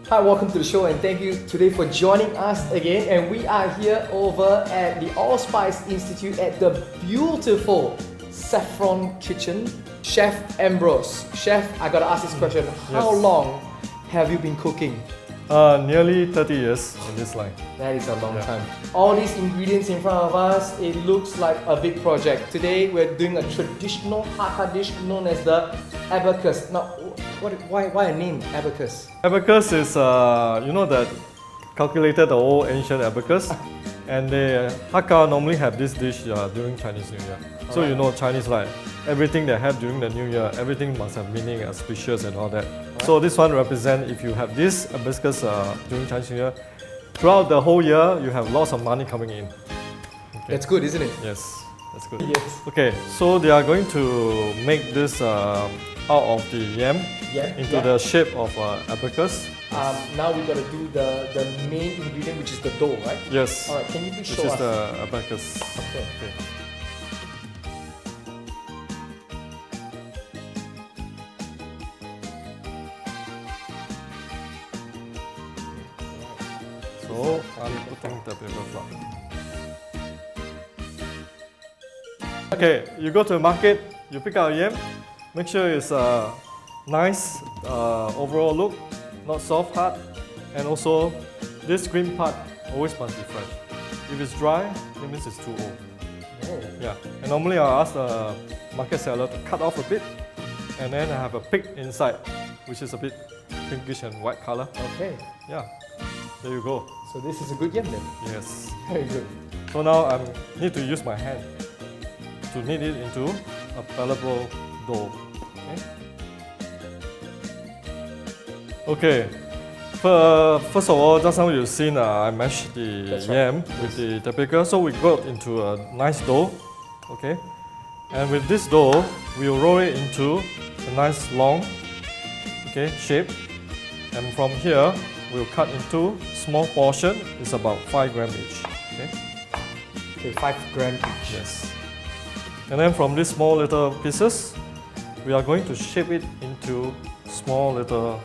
Hi, welcome to the show and thank you today for joining us again. And we are here over at the Allspice Institute at the beautiful Saffron Kitchen. Chef Ambrose. Chef, I gotta ask this question. How long have you been cooking? Nearly 30 years in this line. That is a long time. All these ingredients in front of us, it looks like a big project. Today we're doing a traditional Hakka dish known as the abacus. Now, why a name, abacus? Abacus is, that calculated the old ancient abacus. And the Hakka normally have this dish during Chinese New Year. So you know Chinese, like everything they have during the New Year, everything must have meaning, auspicious and all that. So this one represents, if you have this abacus during Chinese New Year, throughout the whole year you have lots of money coming in. Okay. That's good, isn't it? Yes, that's good. Yes. Okay, so they are going to make this out of the yam into the shape of abacus. Now we gotta do the main ingredient, which is the dough, right? Yes. Alright, can you please show us? Which is us? the abacus. Okay. So I'm putting the paper flour. Okay, you go to the market, you pick out yam, make sure it's a nice overall look, not soft, hard, and also this green part always must be fresh. If it's dry, it means it's too old. Oh. Yeah, and normally I'll ask the market seller to cut off a bit, and then I have a pig inside, which is a bit pinkish and white color. Okay. Yeah, there you go. So this is a good yam then? Yes. Very good. So now I need to use my hand to knead it into a palatable dough. Okay. First of all, just now you've seen I mashed the yam with the tapioca, so we got into a nice dough. Okay. And with this dough, we'll roll it into a nice long shape. And from here, we'll cut into small portion. It's about 5 grams each. Okay, 5 grams each. Yes. And then from these small little pieces, we are going to shape it into small little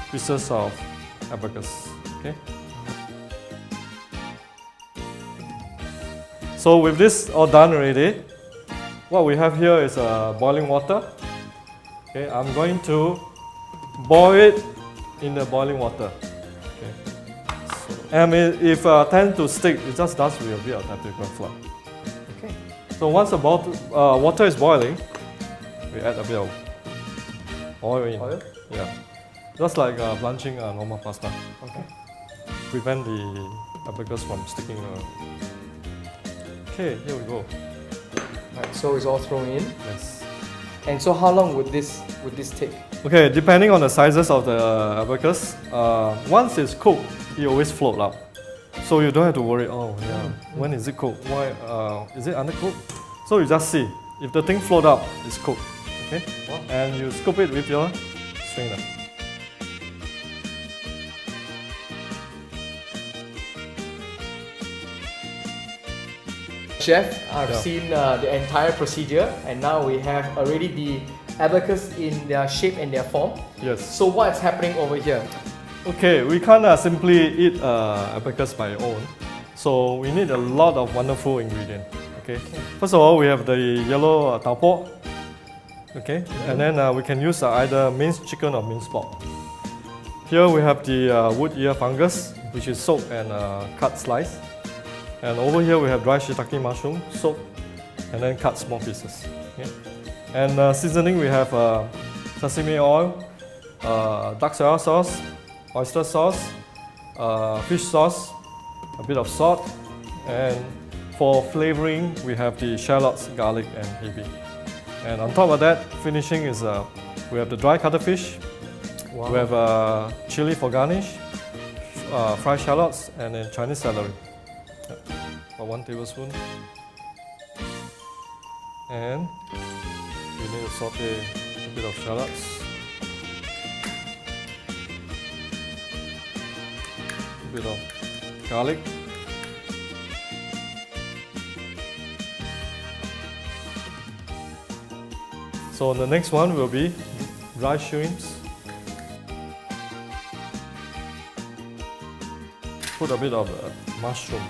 pieces of abacus. Okay. So with this all done already, what we have here is boiling water. Okay, I'm going to boil it in the boiling water. Okay. And if tend to stick, it just does with a bit of tapioca flour. Okay. So once the water is boiling, we add a bit of oil in. Oil? Yeah. Just like blanching normal pasta. Okay. Prevent the abacus from sticking. Okay, here we go. Right, so it's all thrown in. Yes. And so how long would this take? Okay, depending on the sizes of the abacus, once it's cooked, it always float out. So you don't have to worry, when is it cooked? Why is it undercooked? So you just see, if the thing float up, it's cooked. Okay? Wow. And you scoop it with your strainer. Chef, I've seen the entire procedure and now we have already the abacus in their shape and their form. Yes. So what's happening over here? Okay, we can't simply eat abacus by own. So we need a lot of wonderful ingredients. Okay. First of all, we have the yellow tau po. Okay. And then we can use either minced chicken or minced pork. Here we have the wood ear fungus, which is soaked and cut slice. And over here we have dry shiitake mushroom, soaked and then cut small pieces. Okay. And seasoning we have sesame oil, dark soy sauce, oyster sauce, fish sauce, a bit of salt, and for flavoring we have the shallots, garlic and ebi. And on top of that, finishing is we have the dry cuttlefish, we have chili for garnish, fried shallots and then Chinese celery. For 1 tablespoon. And we need to saute a bit of shallots, a bit of garlic, so the next one will be dry shrimps, put a bit of mushroom.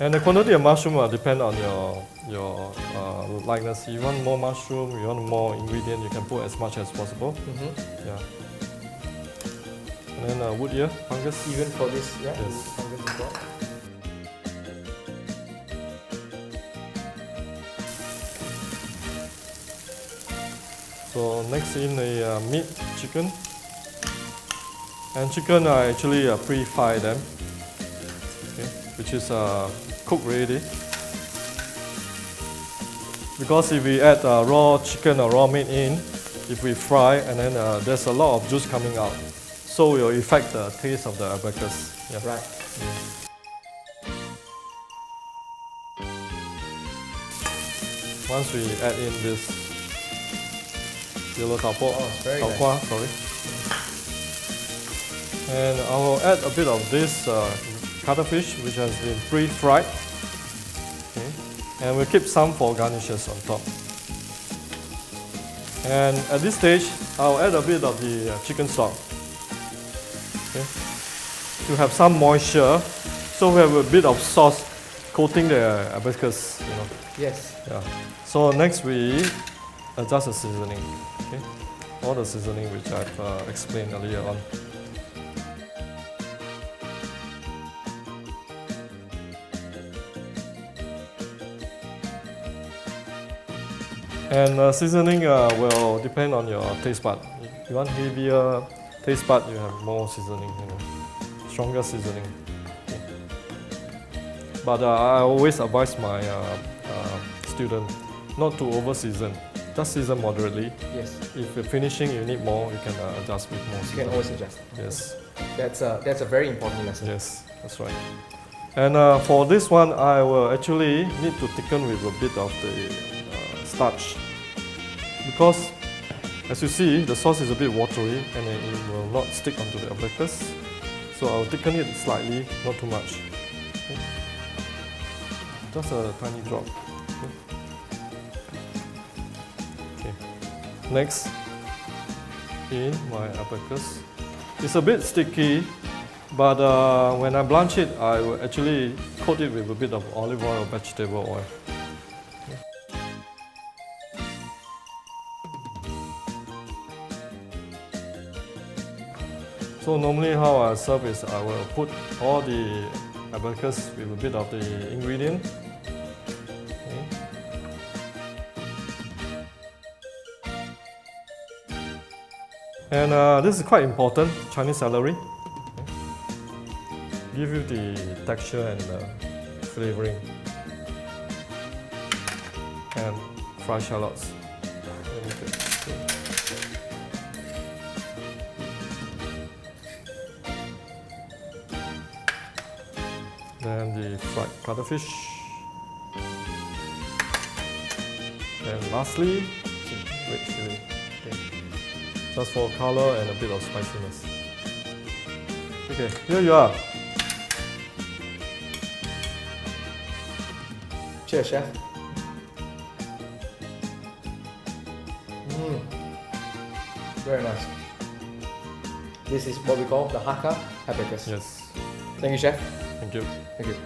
And the quantity of mushroom will depend on your likeness. You want more mushroom, you want more ingredient, you can put as much as possible. Yeah. And then wood ear, fungus. Even for this, yeah. Yes. Fungus as well. So next in the meat, chicken. And chicken I actually pre-fry them, okay, which is cooked ready. Because if we add raw chicken or raw meat in, if we fry, and then there's a lot of juice coming out, so it will affect the taste of the abacus. Yeah. Right. Once we add in this yellow tau po, very tau nice. kwa, sorry. And I will add a bit of this cuttlefish, which has been pre-fried. Okay. And we'll keep some for garnishes on top. And at this stage, I'll add a bit of the chicken stock. Okay. To have some moisture, so we have a bit of sauce coating the abacus. Yes. Yeah. So next we adjust the seasoning. Okay. All the seasoning which I've explained earlier on. And seasoning will depend on your taste bud. If you want heavier taste bud, you have more seasoning, stronger seasoning. Okay. But I always advise my student not to over season. Just season moderately. Yes. If you're finishing, you need more, you can adjust with more You seasoning. can always adjust. Yes. That's a very important lesson. Yes, that's right. And for this one, I will actually need to thicken with a bit of the starch, because as you see, the sauce is a bit watery and then it will not stick onto the abacus. So I'll thicken it slightly, not too much. Okay. Just a tiny drop. Okay. Next, in my abacus. It's a bit sticky, but when I blanch it, I will actually coat it with a bit of olive oil or vegetable oil. So normally how I serve is I will put all the abacus with a bit of the ingredient. Okay. And this is quite important, Chinese celery. Okay. Give you the texture and flavoring. And fried shallots. Very good. Okay. Then the fried cuttlefish. And lastly, red chili. Okay. Just for color and a bit of spiciness. Okay, here you are. Cheers, chef. Very nice. This is what we call the Hakka Abacus. Yes. Thank you, chef. Thank you. Thank you.